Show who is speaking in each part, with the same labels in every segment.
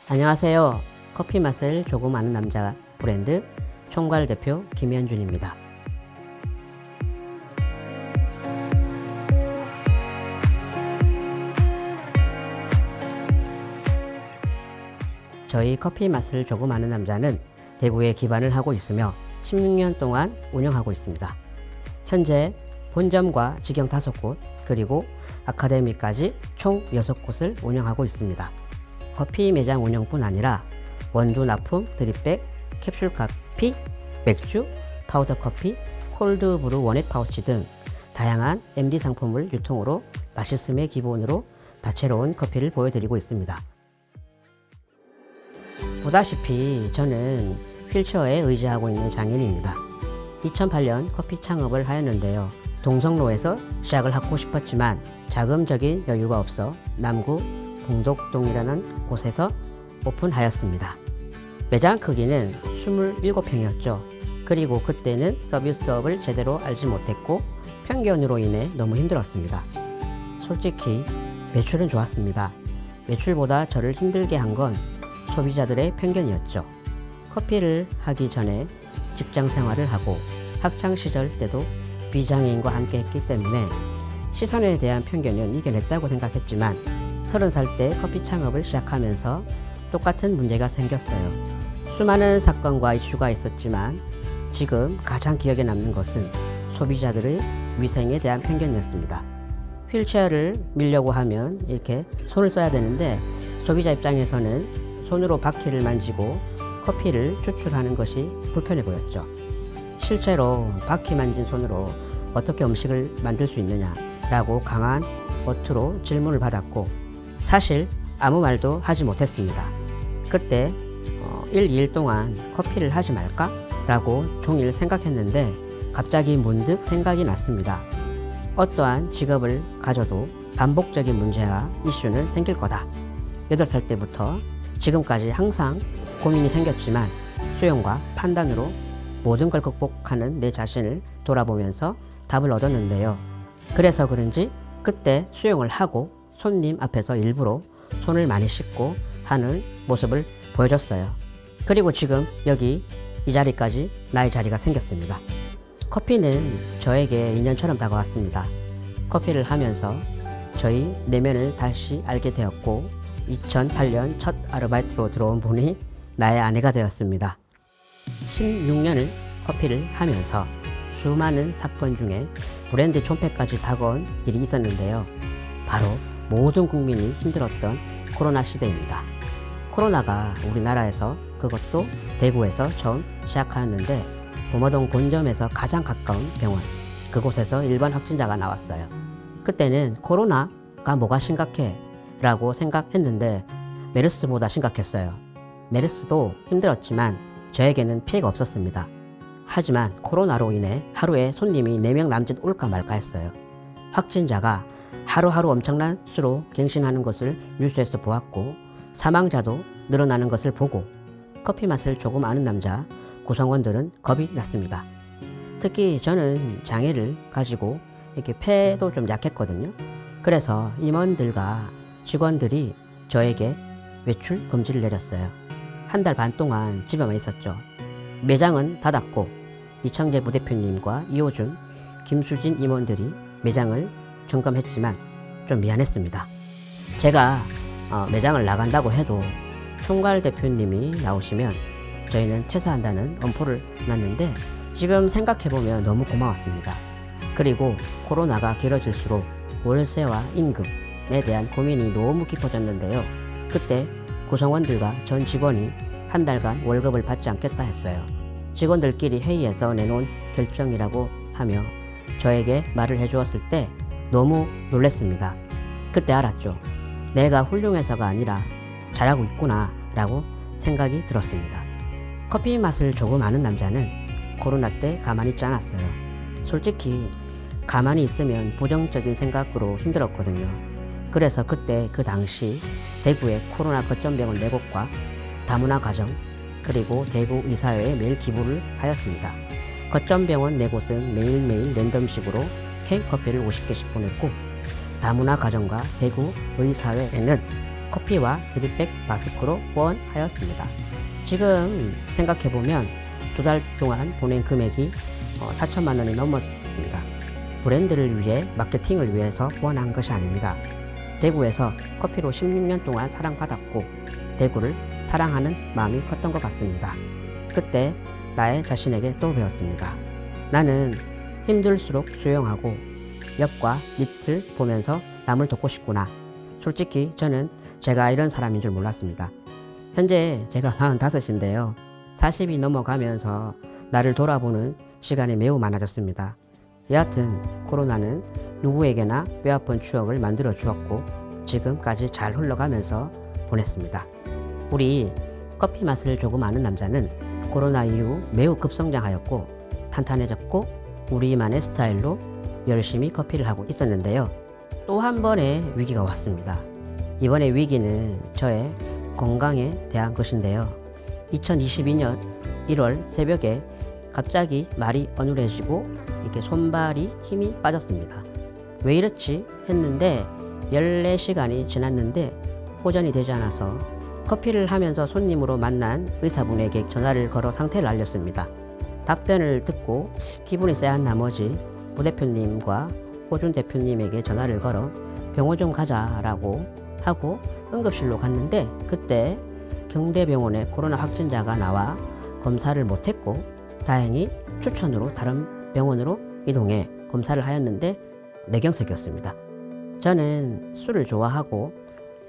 Speaker 1: 안녕하세요. 커피 맛을 조금 아는 남자 브랜드 총괄 대표 김현준입니다. 저희 커피 맛을 조금 아는 남자는 대구에 기반을 하고 있으며 16년 동안 운영하고 있습니다. 현재 본점과 직영 5곳 그리고 아카데미까지 총 6곳을 운영하고 있습니다. 커피 매장 운영뿐 아니라 원두 납품, 드립백, 캡슐 커피, 맥주, 파우더 커피, 콜드 브루 원액 파우치 등 다양한 MD 상품을 유통으로 맛있음의 기본으로 다채로운 커피를 보여드리고 있습니다. 보다시피 저는 휠체어에 의지하고 있는 장인입니다. 2008년 커피 창업을 하였는데요. 동성로에서 시작을 하고 싶었지만 자금적인 여유가 없어 남구 봉독동이라는 곳에서 오픈하였습니다. 매장 크기는 27평이었죠. 그리고 그때는 서비스업을 제대로 알지 못했고 편견으로 인해 너무 힘들었습니다. 솔직히 매출은 좋았습니다. 매출보다 저를 힘들게 한 건 소비자들의 편견이었죠. 커피를 하기 전에 직장 생활을 하고 학창시절 때도 비장애인과 함께 했기 때문에 시선에 대한 편견은 이겨냈다고 생각했지만 30살 때 커피 창업을 시작하면서 똑같은 문제가 생겼어요. 수많은 사건과 이슈가 있었지만 지금 가장 기억에 남는 것은 소비자들의 위생에 대한 편견이었습니다. 휠체어를 밀려고 하면 이렇게 손을 써야 되는데 소비자 입장에서는 손으로 바퀴를 만지고 커피를 추출하는 것이 불편해 보였죠. 실제로 바퀴 만진 손으로 어떻게 음식을 만들 수 있느냐 라고 강한 어투로 질문을 받았고 사실 아무 말도 하지 못했습니다. 그때 1, 2일 동안 커피를 하지 말까? 라고 종일 생각했는데 갑자기 문득 생각이 났습니다. 어떠한 직업을 가져도 반복적인 문제와 이슈는 생길 거다. 8살 때부터 지금까지 항상 고민이 생겼지만 수용과 판단으로 모든 걸 극복하는 내 자신을 돌아보면서 답을 얻었는데요. 그래서 그런지 그때 수용을 하고 손님 앞에서 일부러 손을 많이 씻고 하는 모습을 보여줬어요. 그리고 지금 여기 이 자리까지 나의 자리가 생겼습니다. 커피는 저에게 인연처럼 다가왔습니다. 커피를 하면서 저희 내면을 다시 알게 되었고 2008년 첫 아르바이트로 들어온 분이 나의 아내가 되었습니다. 16년을 커피를 하면서 수많은 사건 중에 브랜드 존폐까지 다가온 일이 있었는데요. 바로 모든 국민이 힘들었던 코로나 시대입니다. 코로나가 우리나라에서 그것도 대구에서 처음 시작하였는데 범어동 본점에서 가장 가까운 병원 그곳에서 일반 확진자가 나왔어요. 그때는 코로나가 뭐가 심각해? 라고 생각했는데 메르스보다 심각했어요. 메르스도 힘들었지만 저에게는 피해가 없었습니다. 하지만 코로나로 인해 하루에 손님이 4명 남짓 올까 말까 했어요. 확진자가 하루하루 엄청난 수로 갱신하는 것을 뉴스에서 보았고 사망자도 늘어나는 것을 보고 커피 맛을 조금 아는 남자 구성원들은 겁이 났습니다. 특히 저는 장애를 가지고 이렇게 폐도 좀 약했거든요. 그래서 임원들과 직원들이 저에게 외출 금지를 내렸어요. 1달 반 동안 집에만 있었죠. 매장은 닫았고 이창재 부대표님과 이호준, 김수진 임원들이 매장을 점검했지만 좀 미안했습니다. 제가 매장을 나간다고 해도 총괄 대표님이 나오시면 저희는 퇴사한다는 엄포를 놨는데 지금 생각해보면 너무 고마웠습니다. 그리고 코로나가 길어질수록 월세와 임금에 대한 고민이 너무 깊어졌는데요. 그때 구성원들과 전 직원이 1달간 월급을 받지 않겠다 했어요. 직원들끼리 회의에서 내놓은 결정이라고 하며 저에게 말을 해주었을 때 너무 놀랐습니다. 그때 알았죠. 내가 훌륭해서가 아니라 잘하고 있구나 라고 생각이 들었습니다. 커피 맛을 조금 아는 남자는 코로나 때 가만히 있지 않았어요. 솔직히 가만히 있으면 부정적인 생각으로 힘들었거든요. 그래서 그때 그 당시 대구에 코로나 거점병원 4곳과 다문화 가정 그리고 대구 의사회에 매일 기부를 하였습니다. 거점병원 4곳은 매일매일 랜덤식으로 케이크 커피를 50개씩 보냈고 다문화 가정과 대구 의사회에는 커피와 드립백 마스크로 후원하였습니다. 지금 생각해보면 2달 동안 보낸 금액이 4천만 원이 넘었습니다. 브랜드를 위해 마케팅을 위해서 후원한 것이 아닙니다. 대구에서 커피로 16년 동안 사랑받았고 대구를 사랑하는 마음이 컸던 것 같습니다. 그때 나의 자신에게 또 배웠습니다. 나는 힘들수록 수용하고 옆과 밑을 보면서 남을 돕고 싶구나. 솔직히 저는 제가 이런 사람인 줄 몰랐습니다. 현재 제가 45인데요. 40이 넘어가면서 나를 돌아보는 시간이 매우 많아졌습니다. 여하튼 코로나는 누구에게나 뼈아픈 추억을 만들어 주었고 지금까지 잘 흘러가면서 보냈습니다. 우리 커피 맛을 조금 아는 남자는 코로나 이후 매우 급성장하였고 탄탄해졌고 우리만의 스타일로 열심히 커피를 하고 있었는데요. 또 한 번의 위기가 왔습니다. 이번의 위기는 저의 건강에 대한 것인데요. 2022년 1월 새벽에 갑자기 말이 어눌해지고 이렇게 손발이 힘이 빠졌습니다. 왜 이렇지 했는데 14시간이 지났는데 호전이 되지 않아서 커피를 하면서 손님으로 만난 의사분에게 전화를 걸어 상태를 알렸습니다. 답변을 듣고 기분이 쎄한 나머지 부대표님과 호준 대표님에게 전화를 걸어 병원 좀 가자라고 하고 응급실로 갔는데 그때 경대병원에 코로나 확진자가 나와 검사를 못했고 다행히 추천으로 다른 병원으로 이동해 검사를 하였는데 내경색이었습니다. 저는 술을 좋아하고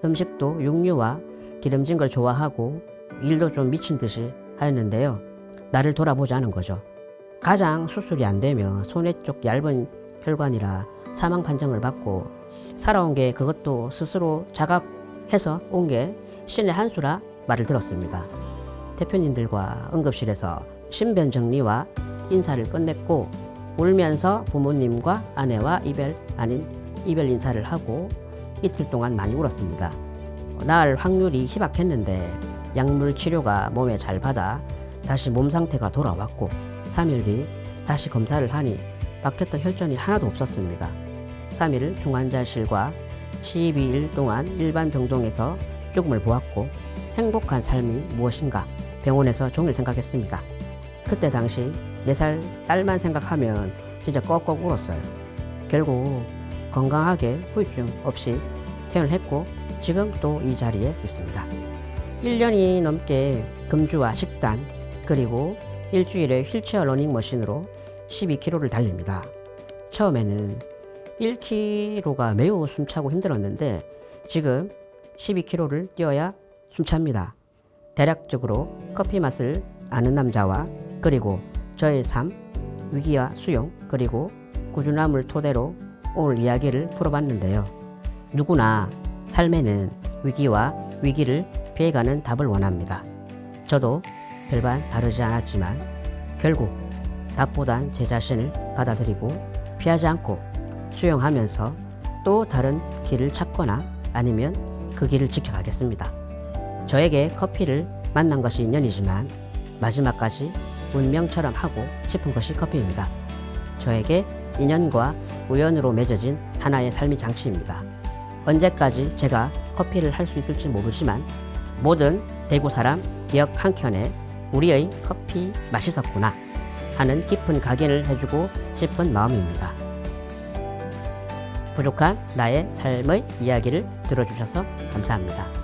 Speaker 1: 음식도 육류와 기름진 걸 좋아하고 일도 좀 미친 듯이 하였는데요. 나를 돌아보지 않은 거죠. 가장 수술이 안 되며 손에 쪽 얇은 혈관이라 사망 판정을 받고 살아온 게 그것도 스스로 자각해서 온 게 신의 한 수라 말을 들었습니다. 대표님들과 응급실에서 신변 정리와 인사를 끝냈고 울면서 부모님과 아내와 이별 인사를 하고 이틀 동안 많이 울었습니다. 나을 확률이 희박했는데 약물 치료가 몸에 잘 받아 다시 몸 상태가 돌아왔고 3일 뒤 다시 검사를 하니 막혔던 혈전이 하나도 없었습니다. 3일 중환자실과 12일 동안 일반 병동에서 죽음을 보았고 행복한 삶이 무엇인가 병원에서 종일 생각했습니다. 그때 당시 4살 딸만 생각하면 진짜 꺽꺽 울었어요. 결국 건강하게 후유증 없이 퇴원을 했고 지금 또 이 자리에 있습니다. 1년이 넘게 금주와 식단 그리고 일주일에 휠체어 러닝머신으로 12km를 달립니다. 처음에는 1km가 매우 숨차고 힘들었는데 지금 12km를 뛰어야 숨찹니다. 대략적으로 커피 맛을 아는 남자와 그리고 저의 삶, 위기와 수용 그리고 꾸준함을 토대로 오늘 이야기를 풀어봤는데요. 누구나 삶에는 위기와 위기를 피해가는 답을 원합니다. 저도 별반 다르지 않았지만 결국 답보단 제 자신을 받아들이고 피하지 않고 수용하면서 또 다른 길을 찾거나 아니면 그 길을 지켜가겠습니다. 저에게 커피를 만난 것이 인연이지만 마지막까지 운명처럼 하고 싶은 것이 커피입니다. 저에게 인연과 우연으로 맺어진 하나의 삶의 장치입니다. 언제까지 제가 커피를 할 수 있을지 모르지만 모든 대구 사람 기억 한켠에 우리의 커피 맛있었구나 하는 깊은 각인을 해주고 싶은 마음입니다. 부족한 나의 삶의 이야기를 들어주셔서 감사합니다.